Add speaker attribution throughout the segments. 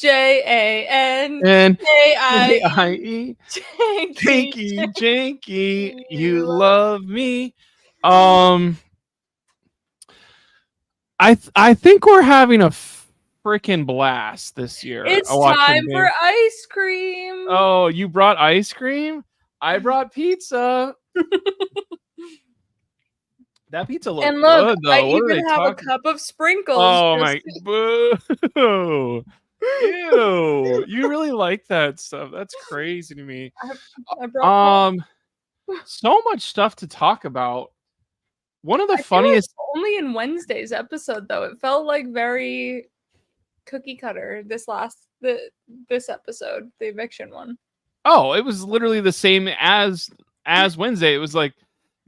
Speaker 1: JANKIE. Janky, you love me. I think we're having a freaking blast this year.
Speaker 2: It's time for ice cream.
Speaker 1: Oh, you brought ice cream? I brought pizza. That pizza looks
Speaker 2: and look,
Speaker 1: good, though.
Speaker 2: I even have a cup of sprinkles.
Speaker 1: Oh my, boo! Ew! You really like that stuff? That's crazy to me.
Speaker 2: I brought
Speaker 1: so much stuff to talk about. One of the funniest.
Speaker 2: Only in Wednesday's episode, though, it felt like very cookie cutter. This episode, the eviction one.
Speaker 1: Oh, it was literally the same as Wednesday. It was like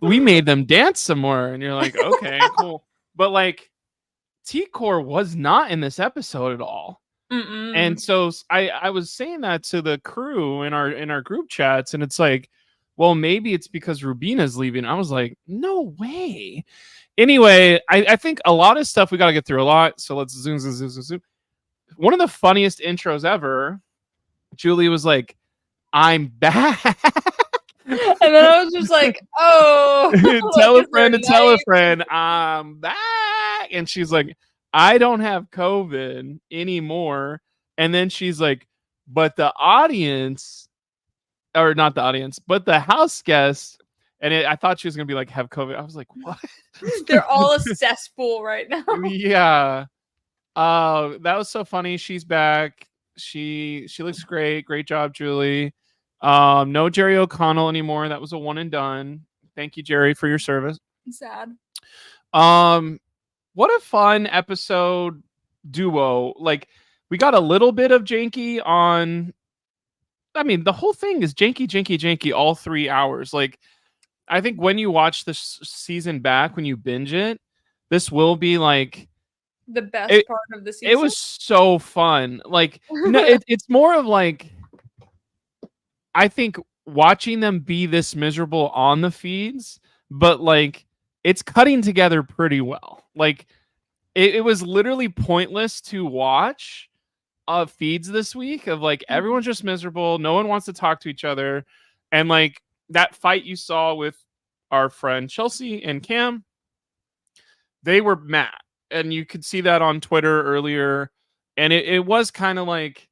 Speaker 1: we made them dance some more, and you're like, okay, cool. But like, T-Core was not in this episode at all. And so I was saying that to the crew in our group chats, and it's like, well, maybe it's because Rubina's leaving. I was like, no way. Anyway, I think a lot of stuff we got to get through a lot. So let's zoom. One of the funniest intros ever, Julie was like, I'm back.
Speaker 2: And then I was just like, oh.
Speaker 1: Tell a friend to tell a friend, I'm back. And she's like, I don't have COVID anymore. And then she's like, but the audience, or not the audience, but the house guests, and I thought she was going to be like, have COVID. I was like, what?
Speaker 2: They're all a cesspool right now.
Speaker 1: Yeah. That was so funny. She's back. She looks great. Great job, Julie. No Jerry O'Connell anymore. That was a one and done. Thank you, Jerry, for your service.
Speaker 2: Sad.
Speaker 1: What a fun episode duo. Like, we got a little bit of Janky on. I mean, the whole thing is janky all 3 hours. Like, I think when you watch this season back, when you binge it, this will be like
Speaker 2: the best part of the season.
Speaker 1: It was so fun. Like, no, it's more of like, I think watching them be this miserable on the feeds, but like, it's cutting together pretty well. Like, it was literally pointless to watch feeds this week of like, everyone's just miserable. No one wants to talk to each other. And like that fight you saw with our friend Chelsea and Cam, they were mad. And you could see that on Twitter earlier. And it was kind of like,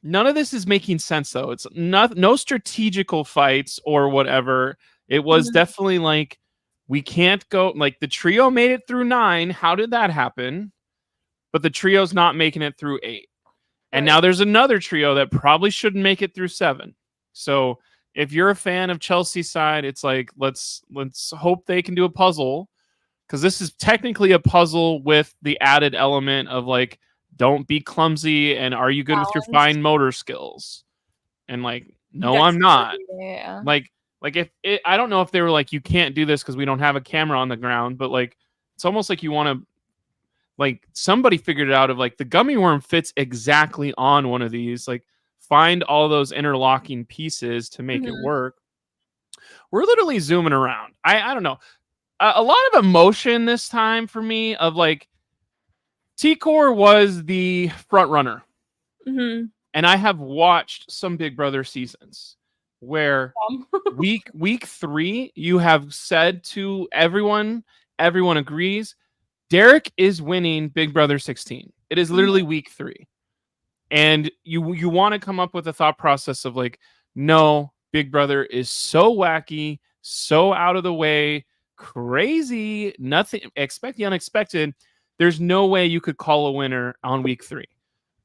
Speaker 1: none of this is making sense, though. It's no strategical fights or whatever. It was definitely like, we can't go, like, the trio made it through 9. How did that happen? But the trio's not making it through 8. And now there's another trio that probably shouldn't make it through 7. So if you're a fan of Chelsea's side, it's like, let's hope they can do a puzzle. Because this is technically a puzzle with the added element of like, don't be clumsy, and are you good with your fine motor skills? And like, no, I'm not.
Speaker 2: Yeah.
Speaker 1: Like if I don't know if they were like, you can't do this because we don't have a camera on the ground, but like, it's almost like you want to, like, somebody figured it out of like, the gummy worm fits exactly on one of these. Like, find all those interlocking pieces to make it work. We're literally zooming around. I don't know. A lot of emotion this time for me of like, T-Core was the front runner. And I have watched some Big Brother seasons where week 3, you have said to everyone agrees, Derek is winning Big Brother 16. It is literally week 3. And you want to come up with a thought process of like, no, Big Brother is so wacky, so out of the way, crazy, nothing, expect the unexpected. There's no way you could call a winner on week 3.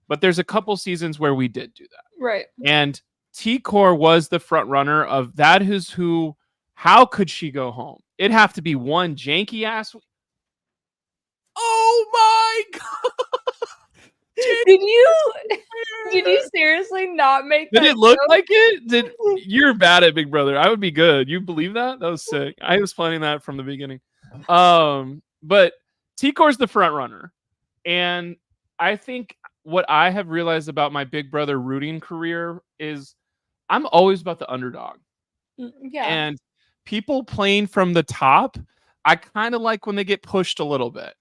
Speaker 1: But there's a couple seasons where we did do that.
Speaker 2: Right.
Speaker 1: And T-Core was the front runner of that is who, how could she go home? It'd have to be one janky ass. Oh my God.
Speaker 2: Did you seriously not make that?
Speaker 1: Did it look like it? You're bad at Big Brother. I would be good. You believe that? That was sick. I was planning that from the beginning. But T-Core's the front runner. And I think what I have realized about my Big Brother rooting career is I'm always about the underdog.
Speaker 2: Yeah.
Speaker 1: And people playing from the top, I kind of like when they get pushed a little bit.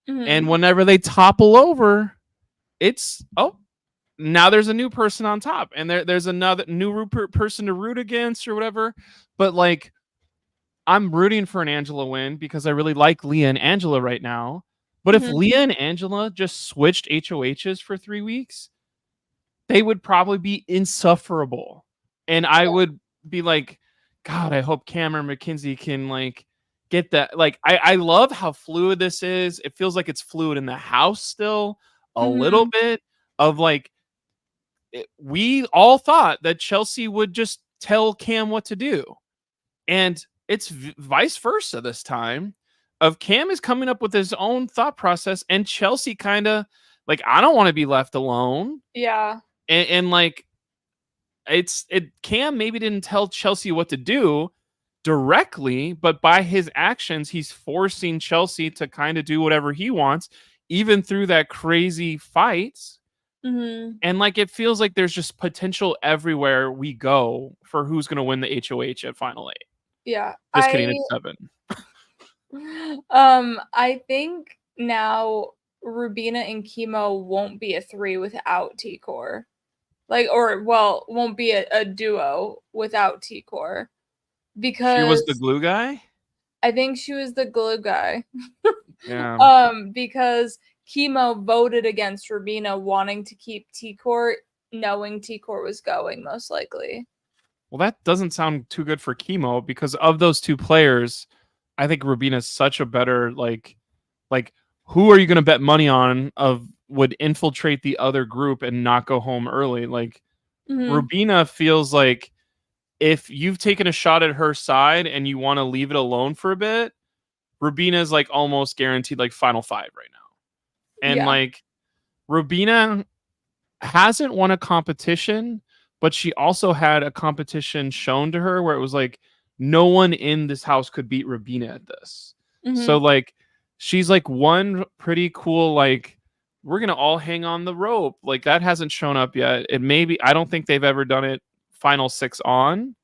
Speaker 1: And whenever they topple over, it's, oh, now there's a new person on top, and there's another new person to root against or whatever. But like, I'm rooting for an Angela win because I really like Leah and Angela right now. But if
Speaker 2: Mhm.
Speaker 1: Leah and Angela just switched HOHs for 3 weeks, they would probably be insufferable. And I would be like, God, I hope Cameron McKenzie can like get that. Like, I love how fluid this is. It feels like it's fluid in the house still a little
Speaker 2: Mhm.
Speaker 1: bit of like, we all thought that Chelsea would just tell Cam what to do. And it's vice versa this time. Of Cam is coming up with his own thought process, and Chelsea kind of like, I don't want to be left alone.
Speaker 2: Yeah.
Speaker 1: And like, Cam maybe didn't tell Chelsea what to do directly, but by his actions, he's forcing Chelsea to kind of do whatever he wants, even through that crazy fight.
Speaker 2: Mhm.
Speaker 1: And like, it feels like there's just potential everywhere we go for who's going to win the HOH at Final 8.
Speaker 2: Yeah.
Speaker 1: Just kidding, it's 7.
Speaker 2: I think now Rubina and Chemo won't be a 3 without T-Core. Like, or well, won't be a duo without T-Core.
Speaker 1: She was the
Speaker 2: Because
Speaker 1: glue guy?
Speaker 2: I think she was the glue guy.
Speaker 1: Yeah.
Speaker 2: Because Chemo voted against Rubina wanting to keep T-Core, knowing T-Core was going, most likely.
Speaker 1: Well, that doesn't sound too good for Chemo because of those 2 players, I think Rubina's such a better like who are you going to bet money on of would infiltrate the other group and not go home early? Like,
Speaker 2: Mhm.
Speaker 1: Rubina feels like if you've taken a shot at her side and you want to leave it alone for a bit, Rubina's like almost guaranteed like Final 5 right now. And
Speaker 2: Yeah.
Speaker 1: like, Rubina hasn't won a competition, but she also had a competition shown to her where it was like no one in this house could beat Rubina at this. So
Speaker 2: Mhm.
Speaker 1: like, she's like one pretty cool like, we're gonna all hang on the rope. Like, that hasn't shown up yet. It maybe, I don't think they've ever done it Final 6 on,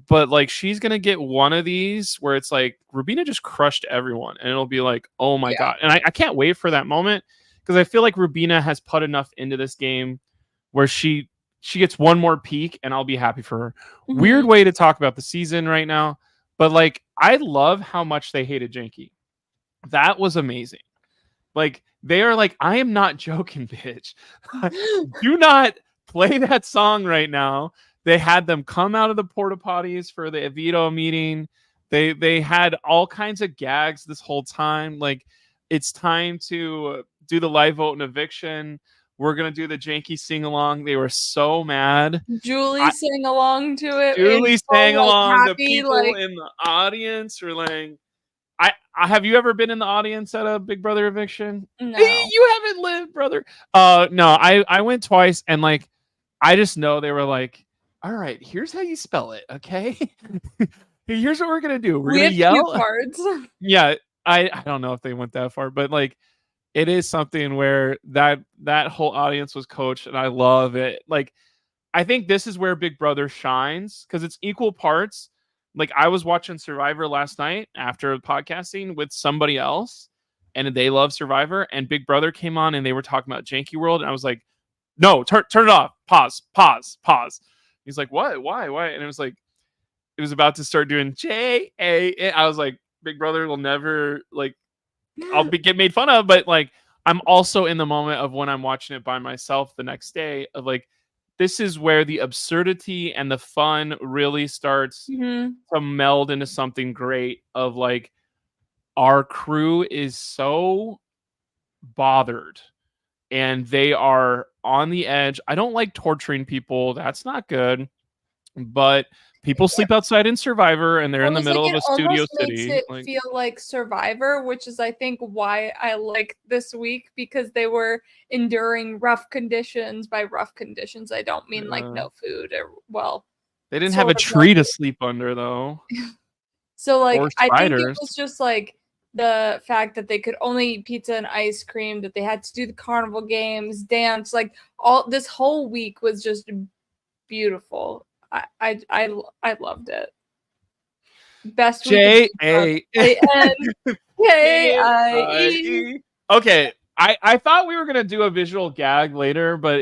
Speaker 1: but like, she's gonna get one of these where it's like Rubina just crushed everyone, and it'll be like, oh my
Speaker 2: Yeah.
Speaker 1: god. And I can't wait for that moment because I feel like Rubina has put enough into this game where she gets one more peak, and I'll be happy for her. Weird
Speaker 2: Mhm.
Speaker 1: way to talk about the season right now, but like, I love how much they hated Janky. That was amazing. Like, they are like, I am not joking, bitch. Do not play that song right now. They had them come out of the porta potties for the Evito meeting. They had all kinds of gags this whole time. Like, it's time to do the live vote and eviction. We're gonna do the Janky sing along. They were so mad.
Speaker 2: Julie sang along to it and
Speaker 1: Julie
Speaker 2: so
Speaker 1: sang
Speaker 2: like
Speaker 1: along. The
Speaker 2: happy,
Speaker 1: people
Speaker 2: like
Speaker 1: in the audience were like, I have you ever been in the audience at a Big Brother eviction?
Speaker 2: no.
Speaker 1: You haven't lived, brother. No, I went twice, and like, I just know they were like, all right, here's how you spell it, okay? Here's what we're gonna do. We're
Speaker 2: We
Speaker 1: gonna
Speaker 2: had cue
Speaker 1: yell.
Speaker 2: cards.
Speaker 1: Yeah, I don't know if they went that far, but like, it is something where that whole audience was coached, and I love it. Like, I think this is where Big Brother shines because it's equal parts. Like, I was watching Survivor last night after podcasting with somebody else, and they love Survivor. And Big Brother came on, and they were talking about Janky World, and I was like, "No, turn it off. Pause. Pause. Pause." He's like, "What? Why? Why?" And it was like, it was about to start doing JA. I was like, Big Brother will never like. Get made fun of, but like, I'm also in the moment of when I'm watching it by myself the next day of like, this is where the absurdity and the fun really starts
Speaker 2: Mhm.
Speaker 1: to meld into something great of like, our crew is so bothered and they are on the edge. I don't like torturing people. That's not good. But people
Speaker 2: It
Speaker 1: sleep outside in Survivor and they're in the
Speaker 2: almost like
Speaker 1: middle of
Speaker 2: it
Speaker 1: a studio
Speaker 2: almost makes
Speaker 1: city.
Speaker 2: it
Speaker 1: Like,
Speaker 2: feel like Survivor, which is I think why I like this week because they were enduring rough conditions. By rough conditions, I don't mean like no food or well,
Speaker 1: they didn't have a
Speaker 2: sort of no
Speaker 1: tree to
Speaker 2: food.
Speaker 1: sleep under though.
Speaker 2: So like
Speaker 1: Or
Speaker 2: I think it
Speaker 1: spiders.
Speaker 2: was just like the fact that they could only eat pizza and ice cream, that they had to do the carnival games, dance, like all this whole week was just beautiful. I loved it. Best week of Big Brother.
Speaker 1: JANKIE.
Speaker 2: K-I-E.
Speaker 1: Okay, I thought we were gonna do a visual gag later, but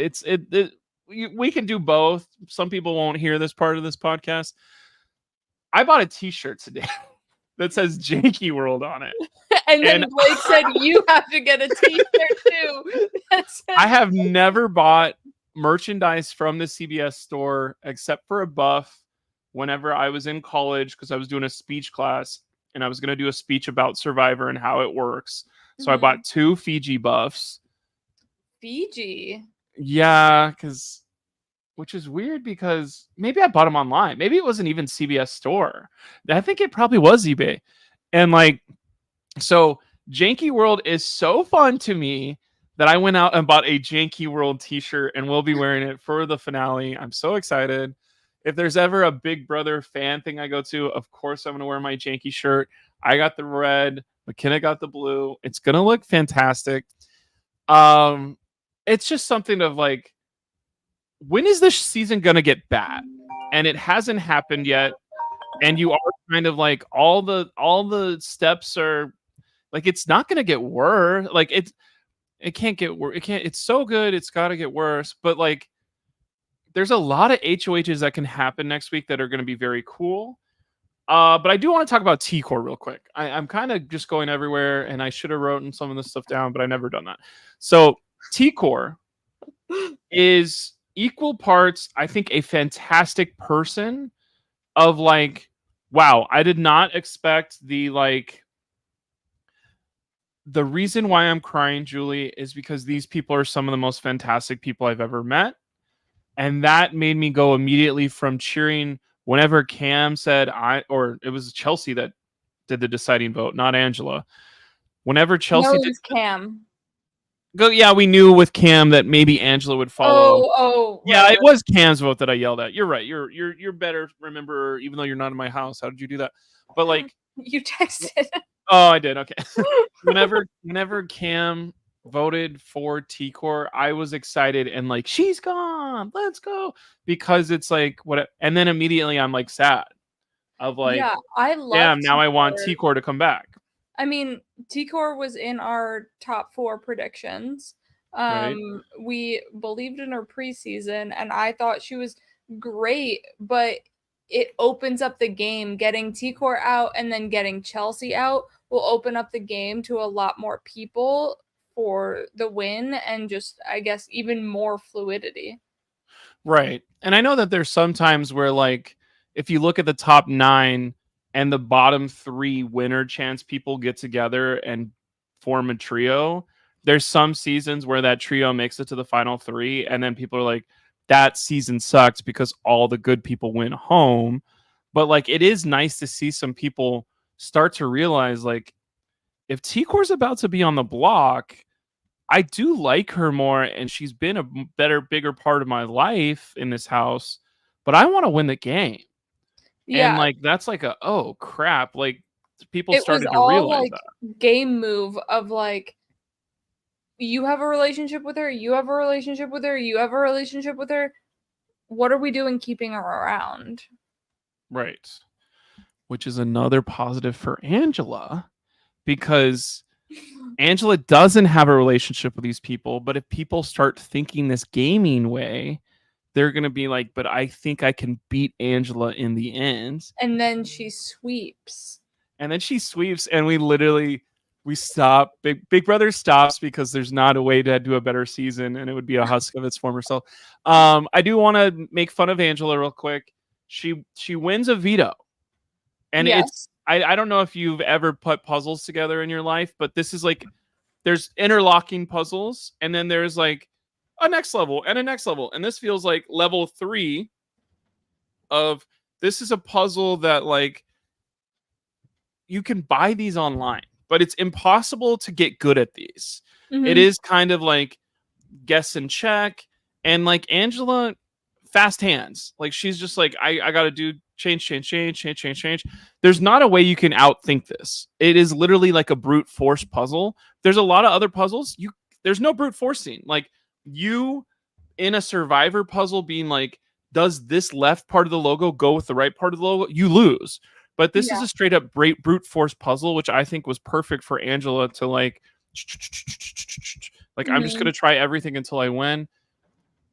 Speaker 1: we can do both. Some people won't hear this part of this podcast. I bought a T-shirt today that says "Janky World" on it,
Speaker 2: And
Speaker 1: and
Speaker 2: then Blake said, "You have to get a T-shirt too."
Speaker 1: I have never bought merchandise from the CBS store except for a buff whenever I was in college because I was doing a speech class and I was going to do a speech about Survivor and how it works. So I bought 2 Fiji buffs.
Speaker 2: Fiji?
Speaker 1: Yeah, which is weird because maybe I bought them online. Maybe it wasn't even CBS store. I think it probably was eBay. And like, so Janky World is so fun to me that I went out and bought a Janky World t-shirt and we'll be wearing it for the finale. I'm so excited. If there's ever a Big Brother fan thing I go to, of course I'm going to wear my Janky shirt. I got the red. McKenna got the blue. It's going to look fantastic. It's just something of like, when is this season going to get bad? And it hasn't happened yet. And you are kind of like, all the steps are like, it's not going to get worse. Like it can't get worse. It's so good. It's got to get worse. But like, there's a lot of HOHs that can happen next week that are going to be very cool. But I do want to talk about T-Core real quick. I'm kind of just going everywhere, and I should have written some of this stuff down, but I never done that. So T-Core is equal parts, I think, a fantastic person of like, wow, I did not expect the reason why I'm crying, Julie, is because these people are some of the most fantastic people I've ever met. And that made me go immediately from cheering whenever Cam said or it was Chelsea that did the deciding vote, not Angela. Whenever Chelsea
Speaker 2: it was Cam.
Speaker 1: Yeah, we knew with Cam that maybe Angela would follow.
Speaker 2: Oh,
Speaker 1: yeah, right. It was Cam's vote that I yelled at. You're right. You're better. Remember, even though you're not in my house, how did you do that? But like,
Speaker 2: you texted.
Speaker 1: Oh, I did. Okay. whenever Cam voted for T-Core, I was excited and like, she's gone. Let's go. Because it's like what, and then immediately I'm like sad of like,
Speaker 2: yeah, I love.
Speaker 1: Damn, now I want T-Core to come back.
Speaker 2: I mean, T-Core was in our top 4 predictions.
Speaker 1: Right.
Speaker 2: We believed in her preseason, and I thought she was great, but it opens up the game. Getting T-Core out and then getting Chelsea out will open up the game to a lot more people for the win and just, I guess, even more fluidity.
Speaker 1: Right. And I know that there's some times where like, if you look at the top 9 and the bottom 3 winner chance people get together and form a trio, there's some seasons where that trio makes it to the final 3 and then people are like, that season sucks because all the good people went home. But like, it is nice to see some people start to realize like, if T-Core's about to be on the block, I do like her more and she's been a bigger part of my life in this house, but I want to win the game. Yeah. And like, that's like oh crap. Like people started to realize
Speaker 2: like that game move of like, you have a relationship with her, you have a relationship with her, you have a relationship with her. What are we doing keeping her around?
Speaker 1: Right. Which is another positive for Angela, because Angela doesn't have a relationship with these people. But if people start thinking this gaming way, they're going to be like, but I think I can beat Angela in the end.
Speaker 2: And then she sweeps.
Speaker 1: And we stop. Big Brother stops because there's not a way to do a better season, and it would be a husk of its former self. I do want to make fun of Angela real quick. She wins a veto, and yes. I don't know if you've ever put puzzles together in your life, but this is like, there's interlocking puzzles, and then there's like a next level and a next level, and this feels like level 3 of this is a puzzle that like you can buy these online, but it's impossible to get good at these. Mm-hmm. It is kind of like guess and check, and like Angela, fast hands. Like she's just like, I gotta do change. There's not a way you can outthink this. It is literally like a brute force puzzle. There's a lot of other puzzles. There's no brute forcing. Like you in a Survivor puzzle being like, does this left part of the logo go with the right part of the logo? You lose. But this is a straight up brute force puzzle, which I think was perfect for Angela to like Like, I'm just gonna try everything until I win.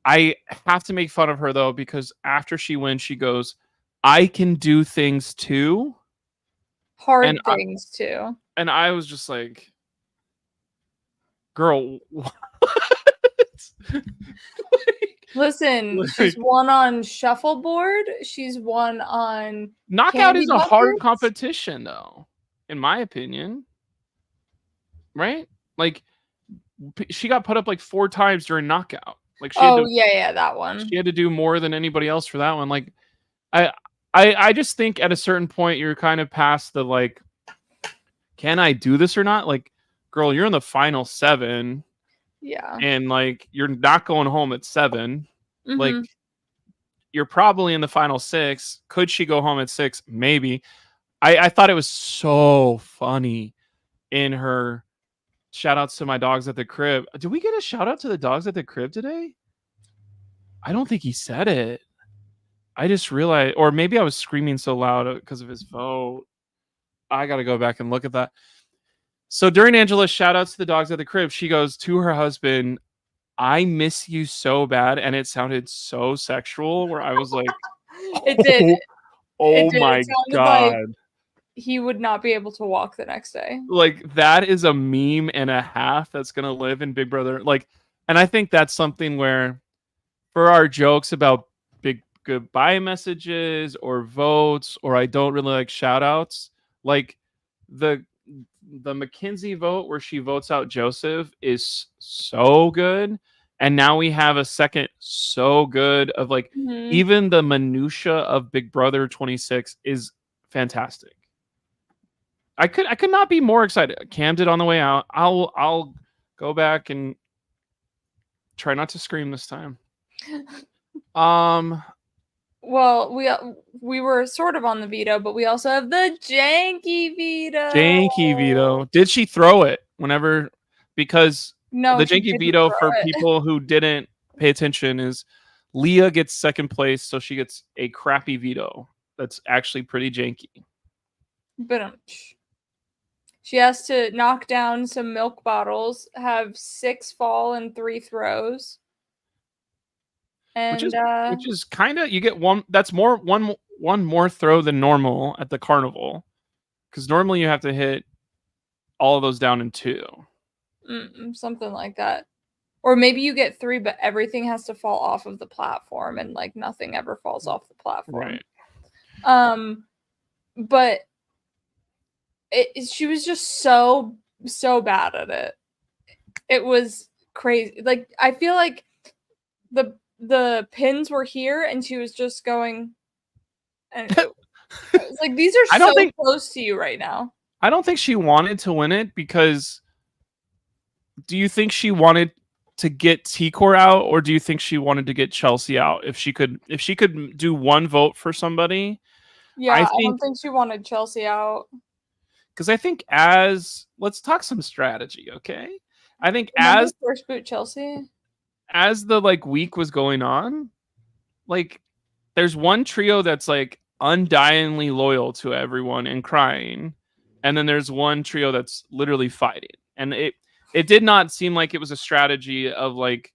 Speaker 1: I have to make fun of her though, because after she wins, she goes, "I can do things too."
Speaker 2: Hard things too.
Speaker 1: And I was just like, girl, what?
Speaker 2: Listen, she's won on shuffleboard. She's won on
Speaker 1: knockout is
Speaker 2: candy
Speaker 1: a hard
Speaker 2: buckets.
Speaker 1: competition though, in my opinion. Right? Like, she got put up like 4 times during knockout. Like, she had to,
Speaker 2: yeah, that one.
Speaker 1: she had to do more than anybody else for that one. Like, I just think at a certain point you're kind of past the like, can I do this or not? Like, girl, you're in the final 7.
Speaker 2: Yeah.
Speaker 1: And like, you're not going home at 7. Like, you're probably in the final 6. Could she go home at 6? Maybe. I thought it was so funny in her shout outs to my dogs at the crib. Did we get a shout out to the dogs at the crib today? I don't think he said it. I just realized, or maybe I was screaming so loud because of his vote. I got to go back and look at that. So during Angela's shout outs to the dogs at the crib, she goes to her husband, "I miss you so bad." And it sounded so sexual where I was like,
Speaker 2: it did.
Speaker 1: Oh
Speaker 2: it did.
Speaker 1: my
Speaker 2: It sounded
Speaker 1: God.
Speaker 2: like he would not be able to walk the next day.
Speaker 1: Like, that is a meme and a half that's going to live in Big Brother. Like, and I think that's something where for our jokes about big goodbye messages or votes, or I don't really like shout outs, like the Mackenzie vote where she votes out Joseph is so good. And now we have a second so good of like, even the minutia of Big Brother 26 is fantastic. I could not be more excited. Cam did on the way out. I'll go back and try not to scream this time.
Speaker 2: Well, we were sort of on the veto, but we also have the janky veto.
Speaker 1: Janky veto. Did she throw it whenever? Because
Speaker 2: no,
Speaker 1: the janky veto for people who didn't pay attention is Leah gets second place, so she gets a crappy veto that's actually pretty janky.
Speaker 2: But she has to knock down some milk bottles, have 6 fall in 3 throws. And
Speaker 1: which is kind of, you get one that's one more throw than normal at the carnival, because normally you have to hit all of those down in 2.
Speaker 2: Something like that. Or maybe you get 3, but everything has to fall off of the platform, and like nothing ever falls off the platform.
Speaker 1: Right.
Speaker 2: But she was just so bad at it. It was crazy. Like, I feel like the pins were here and she was just going, and it was like, these are so close to you right now.
Speaker 1: I don't think she wanted to win it, because do you think she wanted to get T-Core out, or do you think she wanted to get Chelsea out? If she could do one vote for somebody.
Speaker 2: Yeah, I don't think she wanted Chelsea out.
Speaker 1: Because I think let's talk some strategy, okay? I think
Speaker 2: first boot Chelsea,
Speaker 1: as the like week was going on, like there's one trio that's like undyingly loyal to everyone and crying, and then there's one trio that's literally fighting. And it did not seem like it was a strategy of like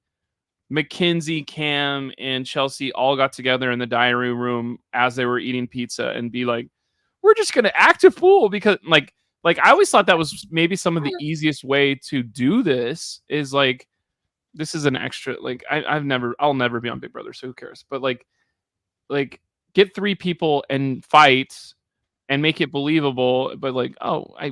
Speaker 1: Mackenzie, Cam, and Chelsea all got together in the diary room as they were eating pizza and be like, we're just gonna act a fool, because like I always thought that was maybe some of the easiest way to do this, is like, this is an extra, like I'll never be on Big Brother, so who cares? But like get 3 people and fight and make it believable, but like,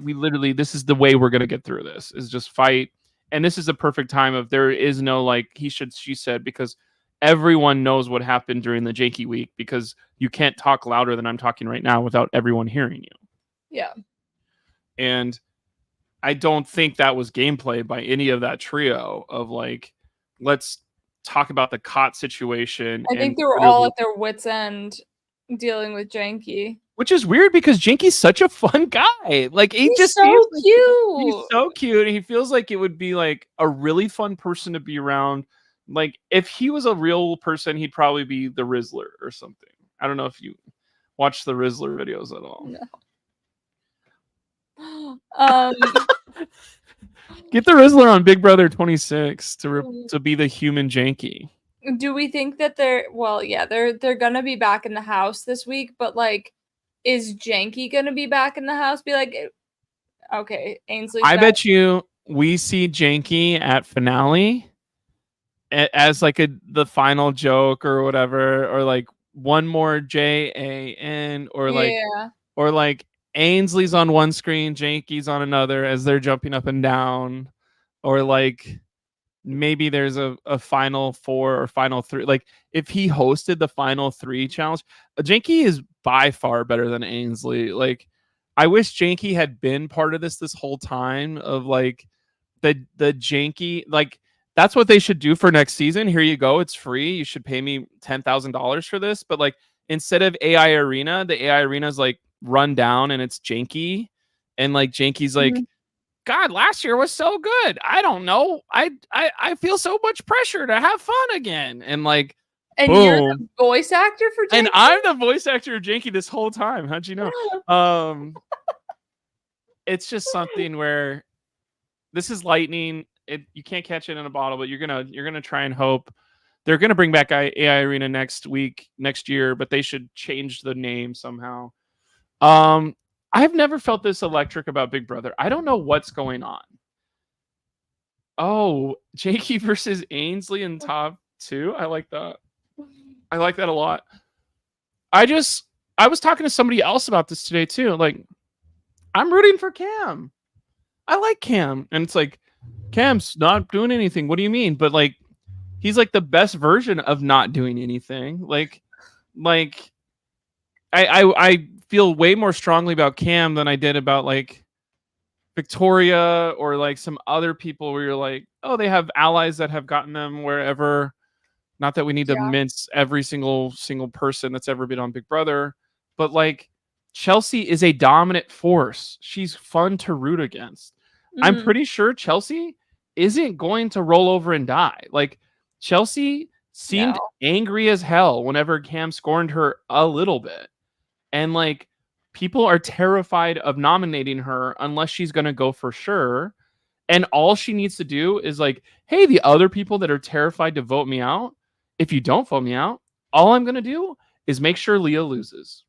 Speaker 1: we literally, this is the way we're gonna get through this, is just fight. And this is a perfect time of, there is no like she said, because everyone knows what happened during the janky week, because you can't talk louder than I'm talking right now without everyone hearing you.
Speaker 2: Yeah.
Speaker 1: And I don't think that was gameplay by any of that trio of like, let's talk about the cot situation.
Speaker 2: I think they were all at their wits' end dealing with Janky.
Speaker 1: Which is weird, because Janky's such a fun guy. Like, he's just
Speaker 2: so cute.
Speaker 1: He's so cute. And he feels like it would be like a really fun person to be around. Like, if he was a real person, he'd probably be the Rizzler or something. I don't know if you watch the Rizzler videos at all.
Speaker 2: No.
Speaker 1: Get the Rizzler on Big Brother 26 to be the human Janky.
Speaker 2: Do we think that they're gonna be back in the house this week, but like, is Janky gonna be back in the house? Be like, okay, Ainsley's
Speaker 1: I
Speaker 2: back.
Speaker 1: bet you we see Janky at finale as like the final joke or whatever, or like one more JAN, or like Ainsley's on one screen, Janky's on another as they're jumping up and down, or like maybe there's a final four or final three. Like if he hosted the final three challenge, Janky is by far better than Ainsley. Like I wish Janky had been part of this whole time, of like the Janky, like that's what they should do for next season. Here you go, it's free. You should pay me $10,000 for this. But like instead of AI Arena, the AI Arena is like run down and it's Janky, and like Janky's like, God, last year was so good. I don't know. I feel so much pressure to have fun again. And like,
Speaker 2: and
Speaker 1: boom.
Speaker 2: You're the voice actor for Janky?
Speaker 1: And I'm the voice actor of Janky this whole time. How'd you know? It's just something where this is lightning. You can't catch it in a bottle, but you're gonna try and hope. They're gonna bring back AI Arena next year, but they should change the name somehow. I've never felt this electric about Big Brother. I don't know what's going on. Oh, Jakey versus Ainsley in top 2. I like that. I like that a lot. I was talking to somebody else about this today too. Like, I'm rooting for Cam. I like Cam. And it's like, Cam's not doing anything. What do you mean? But like, he's like the best version of not doing anything. Like I feel way more strongly about Cam than I did about like Victoria or like some other people where you're like, oh, they have allies that have gotten them wherever. Not that we need to mince every single person that's ever been on Big Brother, but like Chelsea is a dominant force. She's fun to root against. I'm pretty sure Chelsea isn't going to roll over and die. Like Chelsea seemed angry as hell whenever Cam scorned her a little bit. And like people are terrified of nominating her unless she's going to go for sure. And all she needs to do is like, hey, the other people that are terrified to vote me out, if you don't vote me out, all I'm going to do is make sure Leah loses.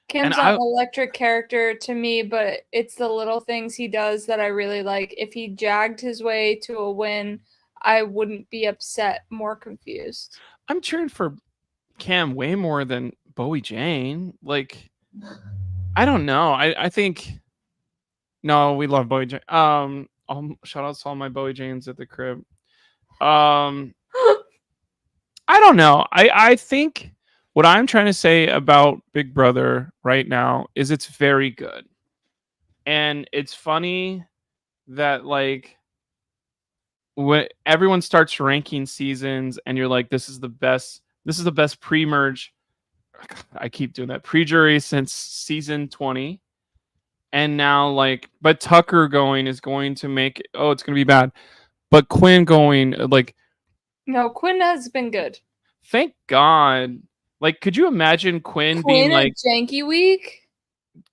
Speaker 2: Cam's not an electric character to me, but it's the little things he does that I really like. If he jagged his way to a win, I wouldn't be upset, more confused.
Speaker 1: I'm cheering for Cam way more than Bowie Jane. Like, I don't know. I think no, we love Bowie Jane. Shout out to all my Bowie Janes at the crib. I don't know. I think what I'm trying to say about Big Brother right now is it's very good. And it's funny that like when everyone starts ranking seasons and you're like, this is the best pre-merge. I keep doing that, pre-jury since season 20. And now like, but Tucker going is going to make it, it's going to be bad. But Quinn going, like,
Speaker 2: no, Quinn has been good.
Speaker 1: Thank God. Like, could you imagine Quinn being like
Speaker 2: Janky week?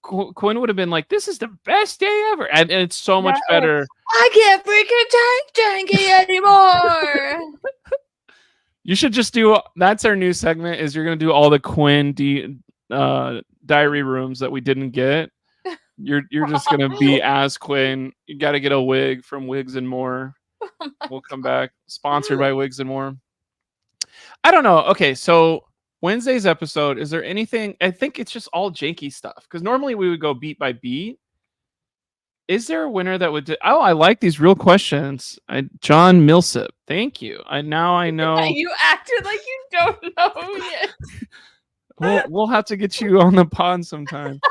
Speaker 1: Quinn would have been like, this is the best day ever. And it's so much better.
Speaker 2: I can't freaking take Janky anymore.
Speaker 1: You should just do, that's our new segment, is you're going to do all the Quinn diary rooms that we didn't get. You're just going to be as Quinn. You got to get a wig from Wigs and More. We'll come back. Sponsored by Wigs and More. I don't know. Okay, so Wednesday's episode, is there anything? I think it's just all janky stuff, because normally we would go beat by beat. Is there a winner that would I like these real questions. John Millsip, thank you. I know.
Speaker 2: You acted like you don't know yet.
Speaker 1: We'll have to get you on the pod sometime.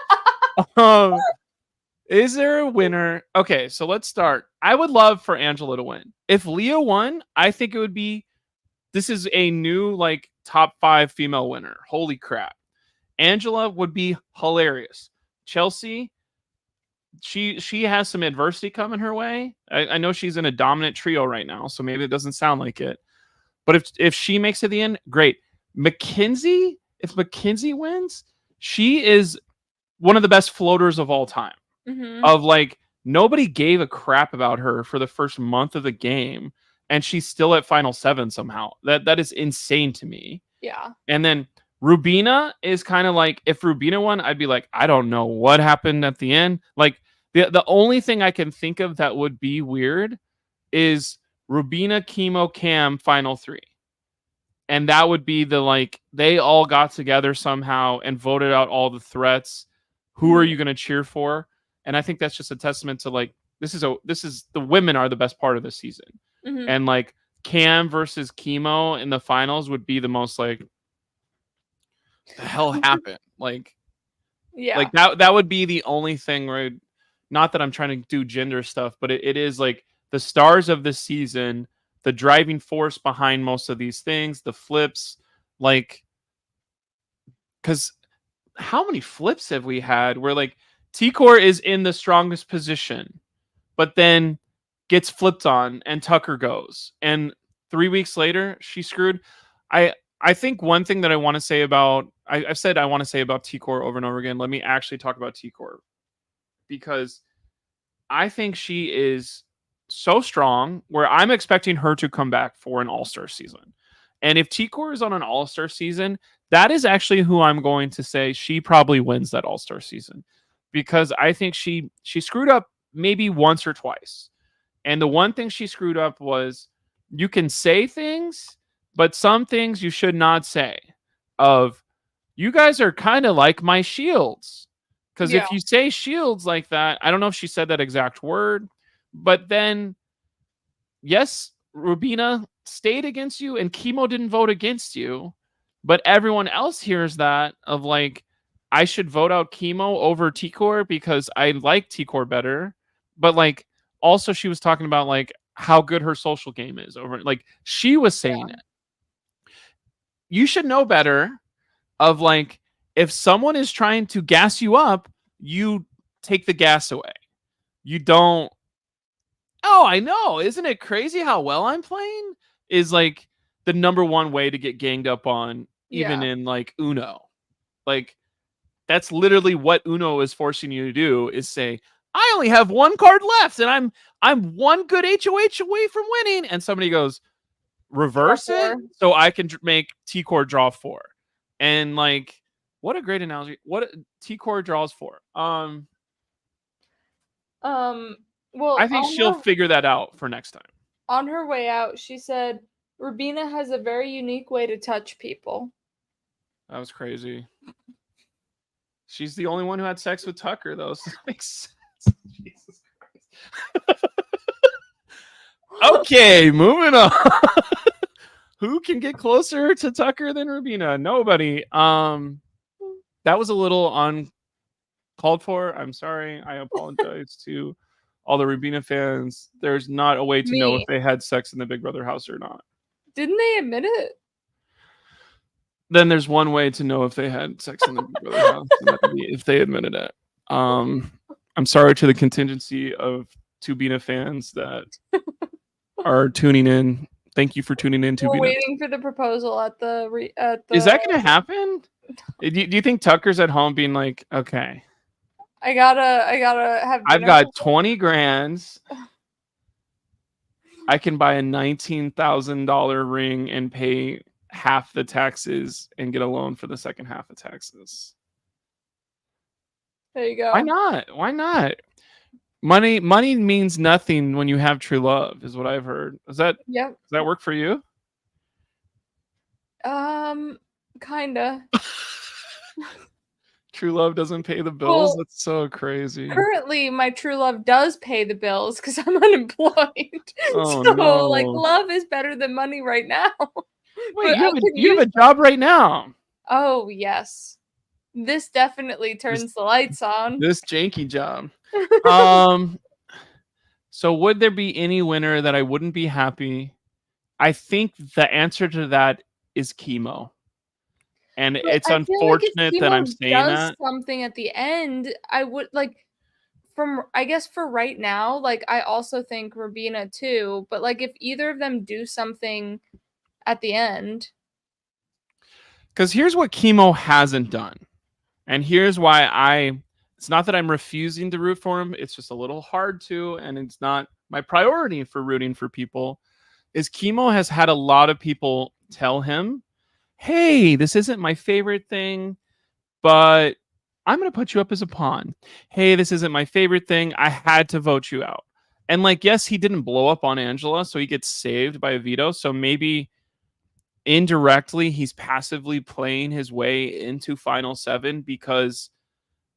Speaker 1: Is there a winner? Okay, so let's start. I would love for Angela to win. If Leah won, I think it would be, this is a new like top 5 female winner. Holy crap. Angela would be hilarious. Chelsea, she has some adversity coming her way. I know she's in a dominant trio right now, so maybe it doesn't sound like it. But if she makes it to the end, great. Mackenzie, if Mackenzie wins, she is one of the best floaters of all time. Of like nobody gave a crap about her for the first month of the game, and she's still at Final 7 somehow. That is insane to me.
Speaker 2: Yeah.
Speaker 1: And then Rubina is kind of like, if Rubina won, I'd be like, I don't know what happened at the end. Like the only thing I can think of that would be weird is Rubina, Chemo, Cam, Final 3. And that would be the, like, they all got together somehow and voted out all the threats. Who are you going to cheer for? And I think that's just a testament to, like, this is the women are the best part of the season. And like Cam versus Chemo in the finals would be the most, like, the hell happened? Like,
Speaker 2: Yeah.
Speaker 1: like that would be the only thing where, not that I'm trying to do gender stuff, but it is like the stars of this season, the driving force behind most of these things, the flips, like, because how many flips have we had where, like, T-Core is in the strongest position, but then gets flipped on and Tucker goes, and 3 weeks later she's screwed. I think one thing that I want to say about, I've said I want to say about T-Core over and over again. Let me actually talk about T-Core, because I think she is so strong where I'm expecting her to come back for an all-star season. And if T-Core is on an all-star season, that is actually who I'm going to say she probably wins that all-star season, because I think she screwed up maybe once or twice. And the one thing she screwed up was, you can say things, but some things you should not say. Of, you guys are kind of like my shields. Because if you say shields like that, I don't know if she said that exact word, but then, yes, Rubina stayed against you and Chemo didn't vote against you, but everyone else hears that of, like, I should vote out Chemo over T-Core because I like T-Core better. But, like, also she was talking about, like, how good her social game is over, like, she was saying it. You should know better of, like, if someone is trying to gas you up, you take the gas away. You don't, oh, I know, isn't it crazy how well I'm playing? Is, like, the number one way to get ganged up on, even in, like, Uno. Like, that's literally what Uno is forcing you to do, is say, I only have one card left and I'm one good HOH away from winning. And somebody goes, reverse it so I can make T-Core draw 4. And, like, what a great analogy. What T-Core draws 4.
Speaker 2: Well,
Speaker 1: I think she'll figure that out for next time.
Speaker 2: On her way out, she said, Rubina has a very unique way to touch people.
Speaker 1: That was crazy. She's the only one who had sex with Tucker, though, so that makes sense. Jesus Christ. Okay, moving on. Who can get closer to Tucker than Rubina? Nobody. That was a little uncalled for. I'm sorry. I apologize to all the Rubina fans. There's not a way to know if they had sex in the Big Brother house or not.
Speaker 2: Didn't they admit it?
Speaker 1: Then there's one way to know if they had sex in the Big Brother house, and that would be if they admitted it. I'm sorry to the contingency of Tubina fans that are tuning in. Thank you for tuning in, Tubina.
Speaker 2: We're waiting for the proposal at the.
Speaker 1: Is that going to happen? Do you think Tucker's at home being like, okay,
Speaker 2: I gotta have dinner.
Speaker 1: I've got 20 grand. I can buy a $19,000 ring and pay half the taxes and get a loan for the second half of taxes.
Speaker 2: There you go.
Speaker 1: Why not? Why not? Money means nothing when you have true love, is what I've heard. Does that work for you?
Speaker 2: Kinda.
Speaker 1: True love doesn't pay the bills? That's so crazy.
Speaker 2: Currently, my true love does pay the bills because I'm unemployed.
Speaker 1: Oh,
Speaker 2: so,
Speaker 1: no.
Speaker 2: like, love is better than money right now.
Speaker 1: Wait, you have a job right now.
Speaker 2: Oh, yes. This definitely turns the lights on.
Speaker 1: This janky job. So would there be any winner that I wouldn't be happy? I think the answer to that is Chemo. And it's unfortunate that I'm saying that.
Speaker 2: Something at the end, I would like, I guess for right now, like, I also think Rubina too, but, like, if either of them do something at the end. Because
Speaker 1: here's what Chemo hasn't done. And here's why I it's not that I'm refusing to root for him. It's just a little hard to, and it's not my priority for rooting for people. Is Chemo has had a lot of people tell him, hey, this isn't my favorite thing, but I'm going to put you up as a pawn. Hey, this isn't my favorite thing. I had to vote you out. And like, yes, he didn't blow up on Angela, so he gets saved by a veto. So maybe indirectly he's passively playing his way into Final 7 because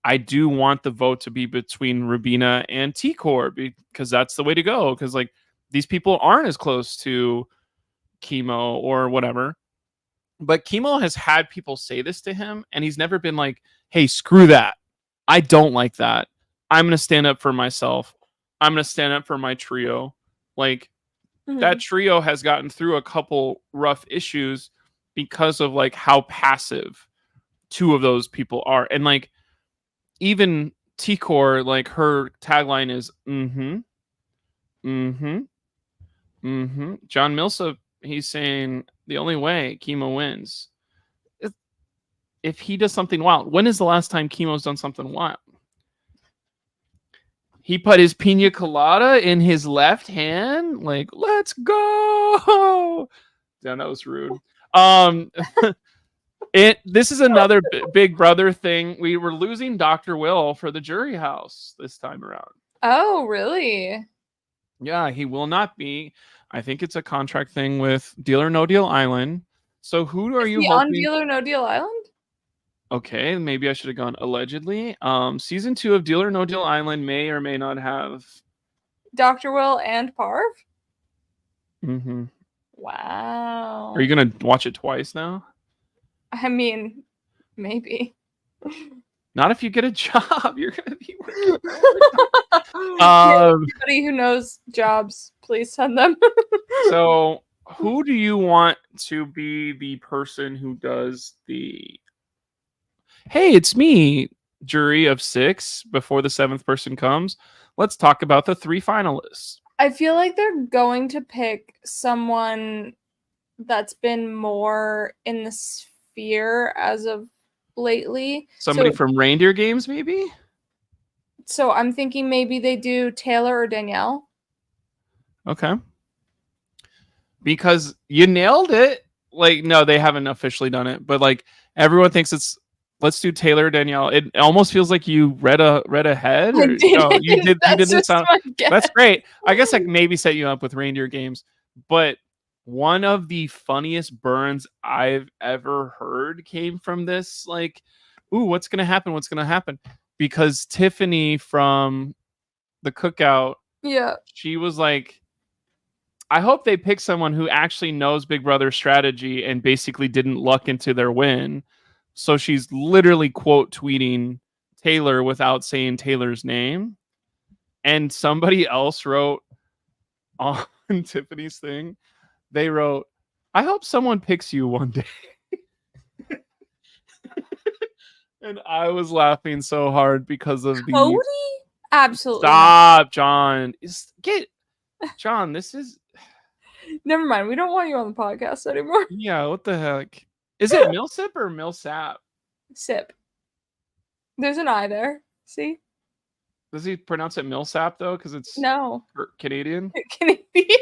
Speaker 1: I do want the vote to be between Rubina and T-Core because that's the way to go. Because like these people aren't as close to Chemo or whatever. But Chemo has had people say this to him, and he's never been like, hey, screw that. I don't like that. I'm going to stand up for myself. I'm going to stand up for my trio. Like, that trio has gotten through a couple rough issues because of, like, how passive two of those people are. And, like, even T-Core, like, her tagline is, John Millsap, he's saying the only way Chemo wins if he does something wild. When is the last time Chemo's done something wild? He put his pina colada in his left hand, like, let's go. Damn, that was rude. This is another Big Brother thing. We were losing Dr. Will for the jury house this time around.
Speaker 2: Oh, really?
Speaker 1: Yeah, he will not be. I think it's a contract thing with Deal or No Deal Island. So who are you hoping?
Speaker 2: On Deal or No Deal Island?
Speaker 1: Okay, maybe I should have gone allegedly. Season 2 of Deal or No Deal Island may or may not have
Speaker 2: Dr. Will and Parv?
Speaker 1: Mm-hmm.
Speaker 2: Wow.
Speaker 1: Are you gonna watch it twice now?
Speaker 2: I mean, maybe.
Speaker 1: Not if you get a job. You're gonna be working.
Speaker 2: Anybody who knows jobs, please send them.
Speaker 1: So, who do you want to be the person who does the hey, it's me, jury of 6 before the 7th person comes? Let's talk about the 3 finalists.
Speaker 2: I feel like they're going to pick someone that's been more in the sphere as of lately.
Speaker 1: Somebody from Reindeer Games, maybe?
Speaker 2: So I'm thinking maybe they do Taylor or Danielle.
Speaker 1: Okay. Because you nailed it. Like, no, they haven't officially done it, but like everyone thinks it's let's do Taylor or Danielle. It almost feels like you read ahead. Or, no, you did this on, that's great. I guess I maybe set you up with Reindeer Games, but one of the funniest burns I've ever heard came from this. Like, ooh, what's gonna happen? What's gonna happen? Because Tiffany from the Cookout,
Speaker 2: yeah,
Speaker 1: she was like, I hope they pick someone who actually knows Big Brother strategy and basically didn't luck into their win. So she's literally quote tweeting Taylor without saying Taylor's name. And somebody else wrote on Tiffany's thing, they wrote, I hope someone picks you one day. And I was laughing so hard because of the
Speaker 2: Cody? Absolutely.
Speaker 1: Stop, John. John, this is
Speaker 2: never mind. We don't want you on the podcast anymore.
Speaker 1: Yeah, what the heck? Is it Millsap or Millsap?
Speaker 2: Sip. There's an I there. See?
Speaker 1: Does he pronounce it Millsap though? Because it's Canadian.
Speaker 2: Canadian.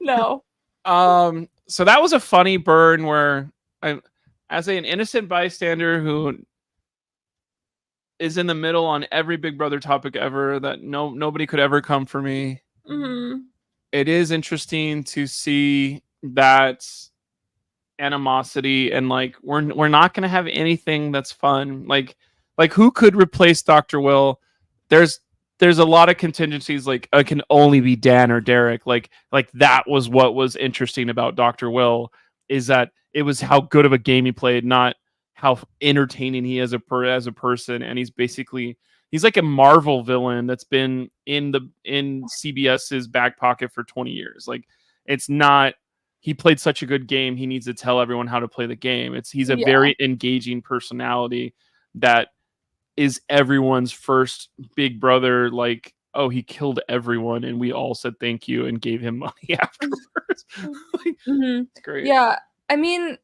Speaker 2: No.
Speaker 1: So that was a funny burn where as an innocent bystander who is in the middle on every Big Brother topic ever, that nobody could ever come for me.
Speaker 2: Mm-hmm.
Speaker 1: It is interesting to see that animosity and like we're not gonna have anything that's fun. Like who could replace Dr. Will? There's a lot of contingencies. Like it can only be Dan or Derek. Like that was what was interesting about Dr. Will, is that it was how good of a game he played, not how entertaining he is as a person. And he's like a Marvel villain that's been in CBS's back pocket for 20 years. Like it's not, he played such a good game, he needs to tell everyone how to play the game. He's a very engaging personality that is everyone's first Big Brother, like, oh, he killed everyone and we all said thank you and gave him money afterwards. Like, it's great.
Speaker 2: Yeah. I mean,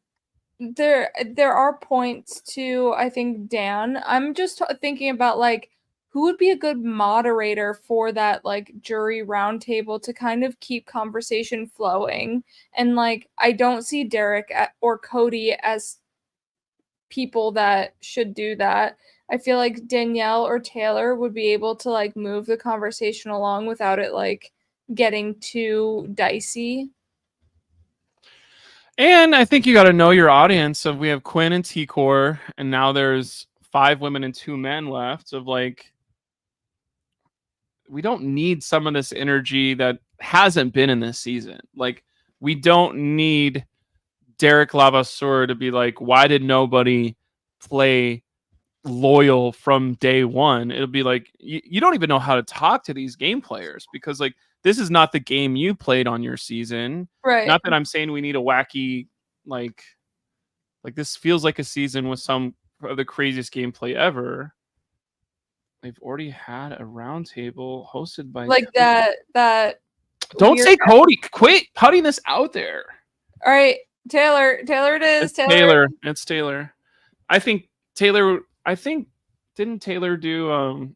Speaker 2: there are points to, I think, Dan. I'm just thinking about like who would be a good moderator for that like jury roundtable to kind of keep conversation flowing. And like I don't see Derek or Cody as people that should do that. I feel like Danielle or Taylor would be able to like move the conversation along without it like getting too dicey.
Speaker 1: And I think you got to know your audience. So we have Quinn and T-Core, and now there's 5 women and 2 men left. Of like, we don't need some of this energy that hasn't been in this season. Like, we don't need Derek Lavasseur to be like, why did nobody play loyal from day one? It'll be like, you don't even know how to talk to these game players because like this is not the game you played on your season.
Speaker 2: Right.
Speaker 1: Not that I'm saying we need a wacky like this feels like a season with some of the craziest gameplay ever. They've already had a roundtable hosted by
Speaker 2: like
Speaker 1: Cody.
Speaker 2: that
Speaker 1: Don't say Cody. Quit putting this out there.
Speaker 2: All right, Taylor it is.
Speaker 1: It's Taylor. I think Taylor. Didn't Taylor do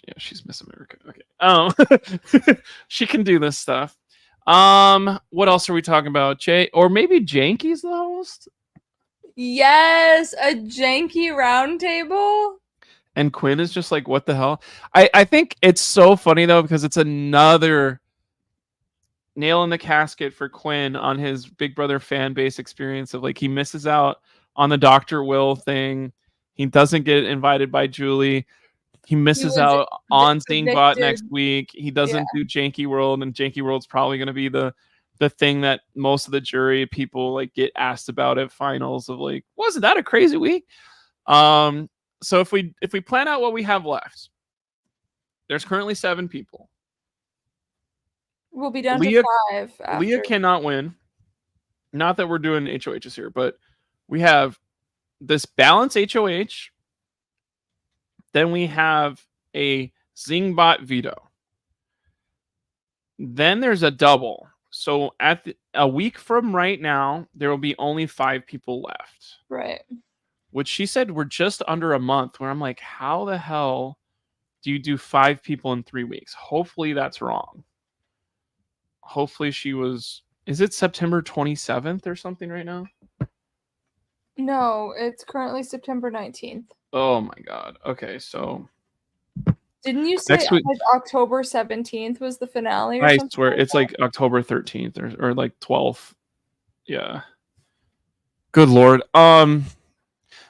Speaker 1: yeah, she's Miss America. Okay. She can do this stuff. What else are we talking about? Or maybe Jankie's the host?
Speaker 2: Yes, a janky roundtable.
Speaker 1: And Quinn is just like, what the hell? I think it's so funny though, because it's another nail in the casket for Quinn on his Big Brother fan base experience of like he misses out on the Dr. Will thing. He doesn't get invited by Julie. He misses out on seeing Bot next week. He doesn't do Jankie World, and Jankie World's probably going to be the thing that most of the jury people like get asked about at finals of like, wasn't that a crazy week? So if we plan out what we have left, there's currently 7 people.
Speaker 2: We'll be down to 5 after.
Speaker 1: Leah cannot win. Not that we're doing HOHs here, but we have this balance HOH. Then we have a Zingbot veto. Then there's a double. So a week from right now, there will be only 5 people left.
Speaker 2: Right.
Speaker 1: Which she said we're just under a month, where I'm like, how the hell do you do 5 people in 3 weeks? Hopefully that's wrong. Hopefully she was... Is it September 27th or something right now?
Speaker 2: No, it's currently September 19th.
Speaker 1: Oh my god. Okay, so...
Speaker 2: Didn't you say like October 17th was the finale or something? I
Speaker 1: swear, it's like October 13th or like 12th. Yeah. Good lord.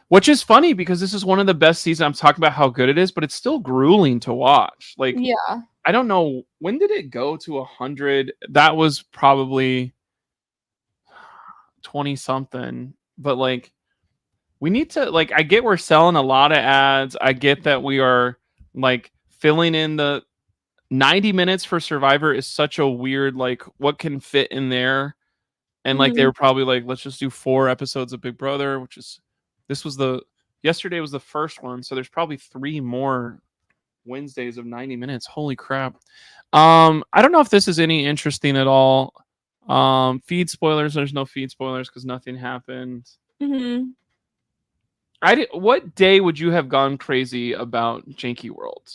Speaker 1: Which is funny because this is one of the best seasons. I'm talking about how good it is, but it's still grueling to watch. Like,
Speaker 2: yeah.
Speaker 1: I don't know, when did it go to 100? That was probably 20 something. But like, we need to, like, I get we're selling a lot of ads. I get that we are like filling in the 90 minutes for Survivor is such a weird, like, what can fit in there. And like, they were probably like, let's just do 4 episodes of Big Brother, which is, yesterday was the first one. So there's probably 3 more Wednesdays of 90 minutes. Holy crap. I don't know if this is any interesting at all. Feed spoilers. There's no feed spoilers because nothing happened. What day would you have gone crazy about Jankie World?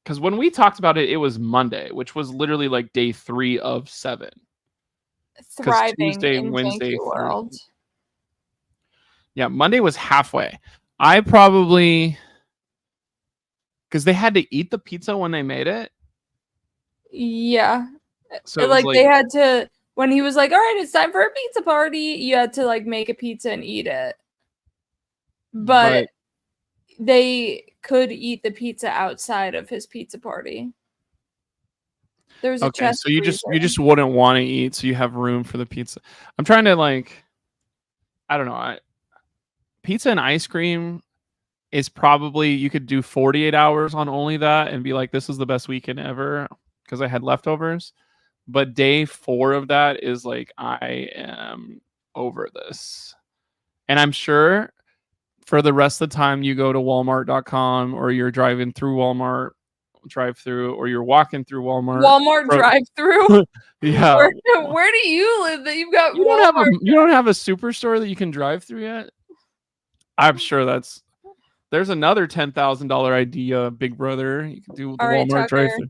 Speaker 1: Because when we talked about it, it was Monday, which was literally like day 3 of 7.
Speaker 2: Thriving
Speaker 1: Tuesday,
Speaker 2: in
Speaker 1: Wednesday,
Speaker 2: Jankie World.
Speaker 1: Yeah, Monday was halfway. I probably... Because they had to eat the pizza when they made it?
Speaker 2: Yeah.
Speaker 1: So
Speaker 2: like they had to... When he was like, all right, it's time for a pizza party, you had to like make a pizza and eat it. But they could eat the pizza outside of his pizza party. There's a chest
Speaker 1: so you just wouldn't want to eat, so you have room for the pizza. I'm trying to like, I don't know. Pizza and ice cream is probably, you could do 48 hours on only that and be like, this is the best weekend ever because I had leftovers. But day 4 of that is like, I am over this. And I'm sure for the rest of the time you go to Walmart.com or you're driving through Walmart drive-through, or you're walking through Walmart.
Speaker 2: Walmart drive-through.
Speaker 1: Yeah.
Speaker 2: Where do you live that you've got
Speaker 1: You
Speaker 2: Walmart?
Speaker 1: don't have a superstore that you can drive through yet? I'm sure there's another $10,000 idea, Big Brother. You can do the
Speaker 2: All right,
Speaker 1: Walmart
Speaker 2: Tucker,
Speaker 1: drive-through.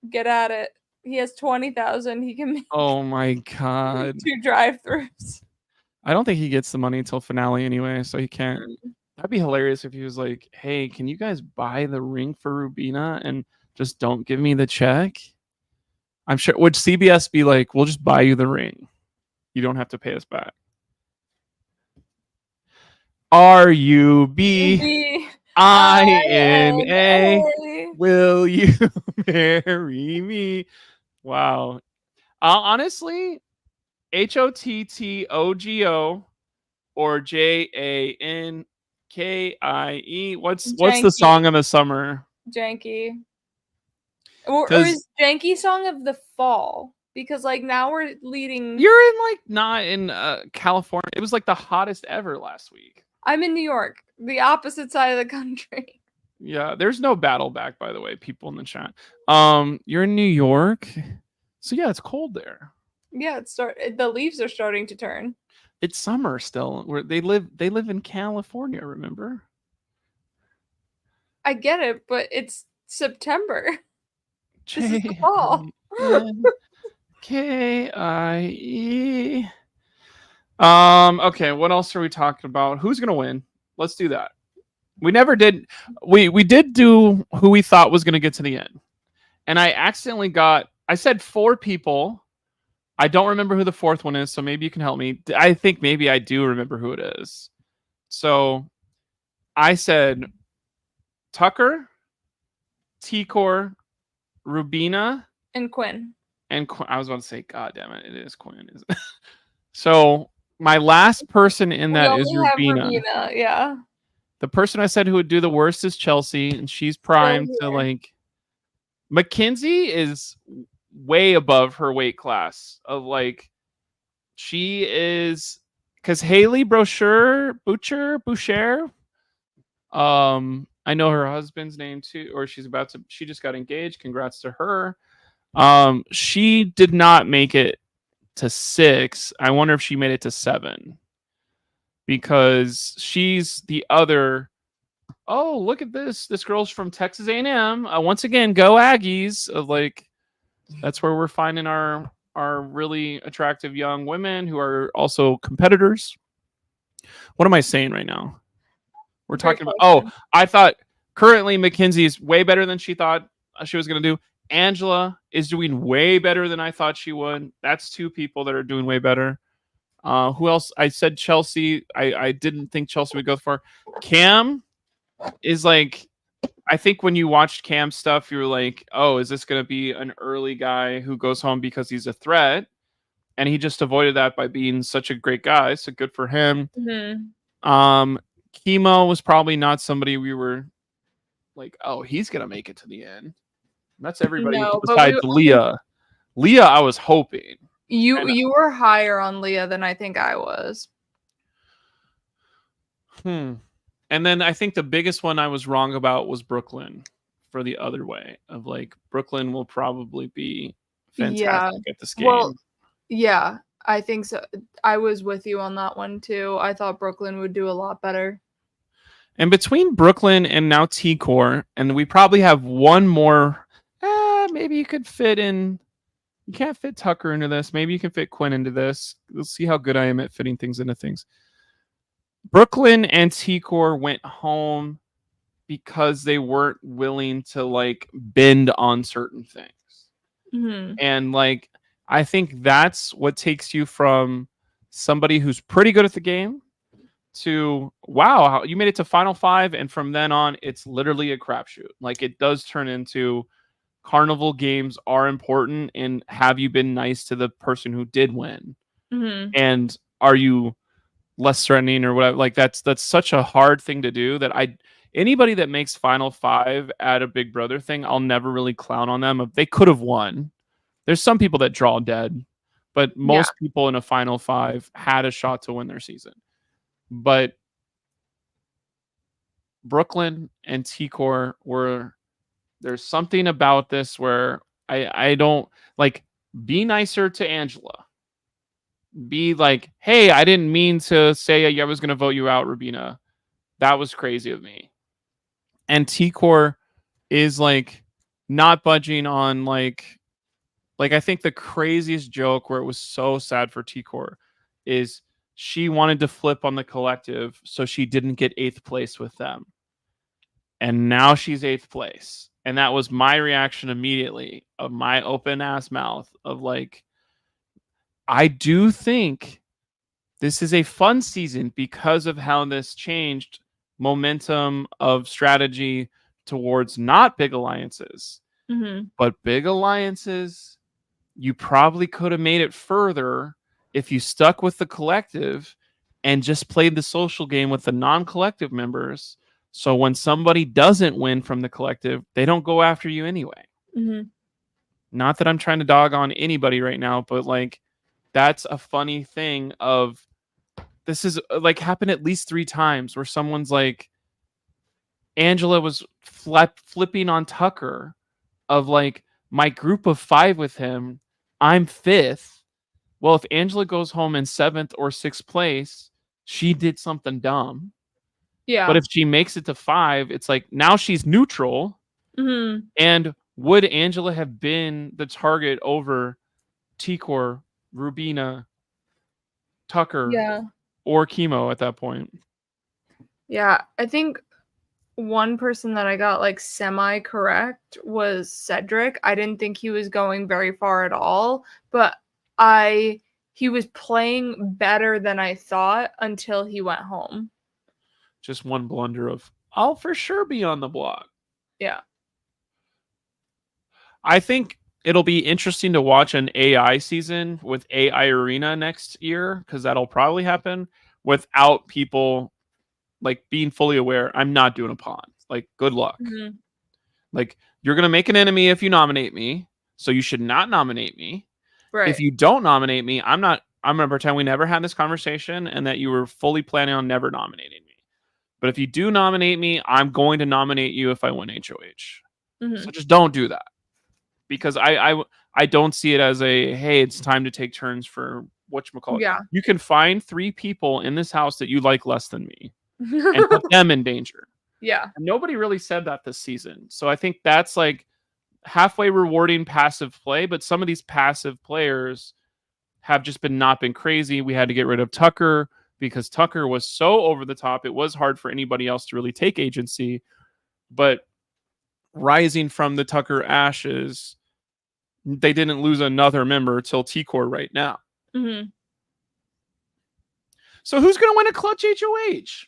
Speaker 2: get at it. He has 20,000. He can make
Speaker 1: Oh my god.
Speaker 2: 2 drive-throughs.
Speaker 1: I don't think he gets the money until finale anyway, so he can't. That'd be hilarious if he was like, "Hey, can you guys buy the ring for Rubina and just don't give me the check?" I'm sure. Would CBS be like, "We'll just buy you the ring. You don't have to pay us back." RUBINA. Will you marry me? Wow. Honestly, HOTTOGO or JANKIE. What's the song of the summer?
Speaker 2: Jankie. Or is Jankie song of the fall? Because like now we're leading.
Speaker 1: You're in not in California. It was like the hottest ever last week.
Speaker 2: I'm in New York, the opposite side of the country.
Speaker 1: Yeah, there's no battle back, by the way, people in the chat. You're in New York, so yeah, it's cold there.
Speaker 2: Yeah, the leaves are starting to turn.
Speaker 1: It's summer still. Where they live in California, remember?
Speaker 2: I get it, but it's September. This is the fall.
Speaker 1: KIE. Okay, what else are we talking about? Who's gonna win? Let's do that. We never did. We did do who we thought was gonna get to the end, and I accidentally I said 4 people. I don't remember who the 4th one is, so maybe you can help me. I think maybe I do remember who it is. So I said Tucker, T-Core, Rubina,
Speaker 2: and Quinn.
Speaker 1: And I was about to say, God damn it, it is Quinn. So my last person in that is Rubina.
Speaker 2: Yeah.
Speaker 1: The person I said who would do the worst is Chelsea, and she's primed to Mackenzie is way above her weight class of she is because Haley Boucher. I know her husband's name too, or she just got engaged. Congrats to her. She did not make it to 6. I wonder if she made it to 7 because she's the other. Oh, look at this! This girl's from Texas A&M. Once again, go Aggies! That's where we're finding our really attractive young women who are also competitors. What am I saying right now? We're talking about. Oh, I thought currently Mackenzie is way better than she thought she was going to do. Angela is doing way better than I thought she would. That's 2 people that are doing way better. Who else? I said Chelsea. I didn't think Chelsea would go far. Cam is I think when you watched Cam stuff, you were like, oh, is this going to be an early guy who goes home because he's a threat? And he just avoided that by being such a great guy. So good for him.
Speaker 2: Mm-hmm.
Speaker 1: Chemo was probably not somebody we were like, oh, he's going to make it to the end. That's everybody besides Leah. Leah, I was hoping.
Speaker 2: You were higher on Leah than I think I was.
Speaker 1: And then I think the biggest one I was wrong about was Brooklyn for the other way of Brooklyn will probably be fantastic at this game. Well,
Speaker 2: yeah, I think so. I was with you on that one too. I thought Brooklyn would do a lot better.
Speaker 1: And between Brooklyn and now T-Core, and we probably have one more. Maybe you could fit in. You can't fit Tucker into this. Maybe you can fit Quinn into this. Let's see how good I am at fitting things into things. Brooklyn and T-Core went home because they weren't willing to bend on certain things.
Speaker 2: Mm-hmm.
Speaker 1: And I think that's what takes you from somebody who's pretty good at the game to, wow, you made it to Final 5. And from then on, it's literally a crapshoot. It does turn into carnival games are important. And have you been nice to the person who did win?
Speaker 2: Mm-hmm.
Speaker 1: And are you less threatening or whatever? That's such a hard thing to do that anybody that makes Final 5 at a Big Brother thing, I'll never really clown on them. They could have won. There's some people that draw dead, but most people in a Final 5 had a shot to win their season. But Brooklyn and T-Core were There's something about this where I don't like. Be nicer to Angela. Be like, hey, I didn't mean to say I was gonna vote you out, Rubina. That was crazy of me. And T-Core is like not budging on like I think the craziest joke where it was so sad for T-Core is she wanted to flip on the collective so she didn't get 8th place with them. And now she's 8th place. And that was my reaction immediately of my open ass mouth of like, I do think this is a fun season because of how this changed momentum of strategy towards not big alliances.
Speaker 2: Mm-hmm.
Speaker 1: But big alliances, you probably could have made it further if you stuck with the collective and just played the social game with the non-collective members. So when somebody doesn't win from the collective, they don't go after you anyway.
Speaker 2: Mm-hmm.
Speaker 1: Not that I'm trying to dog on anybody right now, but like that's a funny thing of this is like happened at least 3 times where someone's like Angela was flipping on Tucker of like my group of 5 with him, I'm 5th. Well, if Angela goes home in 7th or 6th place, she did something dumb.
Speaker 2: Yeah.
Speaker 1: But if she makes it to 5, it's like now she's neutral.
Speaker 2: Mm-hmm.
Speaker 1: And would Angela have been the target over T-Core, Rubina, Tucker,
Speaker 2: Yeah.
Speaker 1: or Chemo at that point?
Speaker 2: Yeah, I think one person that I got like semi correct was Cedric. I didn't think he was going very far at all, but he was playing better than I thought until he went home.
Speaker 1: Just one blunder of I'll for sure be on the block.
Speaker 2: Yeah.
Speaker 1: I think it'll be interesting to watch an AI season with AI Arena next year because that'll probably happen without people like being fully aware. I'm not doing a pawn. Like, good luck.
Speaker 2: Mm-hmm.
Speaker 1: Like, you're gonna make an enemy if you nominate me, so you should not nominate me.
Speaker 2: Right.
Speaker 1: If you don't nominate me, I'm gonna pretend we never had this conversation and that you were fully planning on never nominating me. But if you do nominate me, I'm going to nominate you if I win HOH.
Speaker 2: Mm-hmm.
Speaker 1: So just don't do that. Because I don't see it as a hey, it's time to take turns for whatchamacallit.
Speaker 2: Yeah.
Speaker 1: You can find 3 people in this house that you like less than me and put them in danger.
Speaker 2: Yeah.
Speaker 1: And nobody really said that this season. So I think that's like halfway rewarding passive play, but some of these passive players have just not been crazy. We had to get rid of Tucker because Tucker was so over the top. It was hard for anybody else to really take agency. But rising from the Tucker ashes, they didn't lose another member till T-Core right now.
Speaker 2: Mm-hmm.
Speaker 1: So who's going to win a clutch HOH?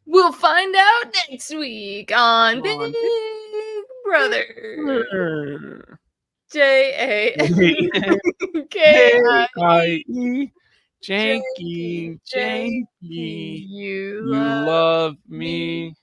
Speaker 2: We'll find out next week on Big Brother. JANKIE.
Speaker 1: Jankie. You love me.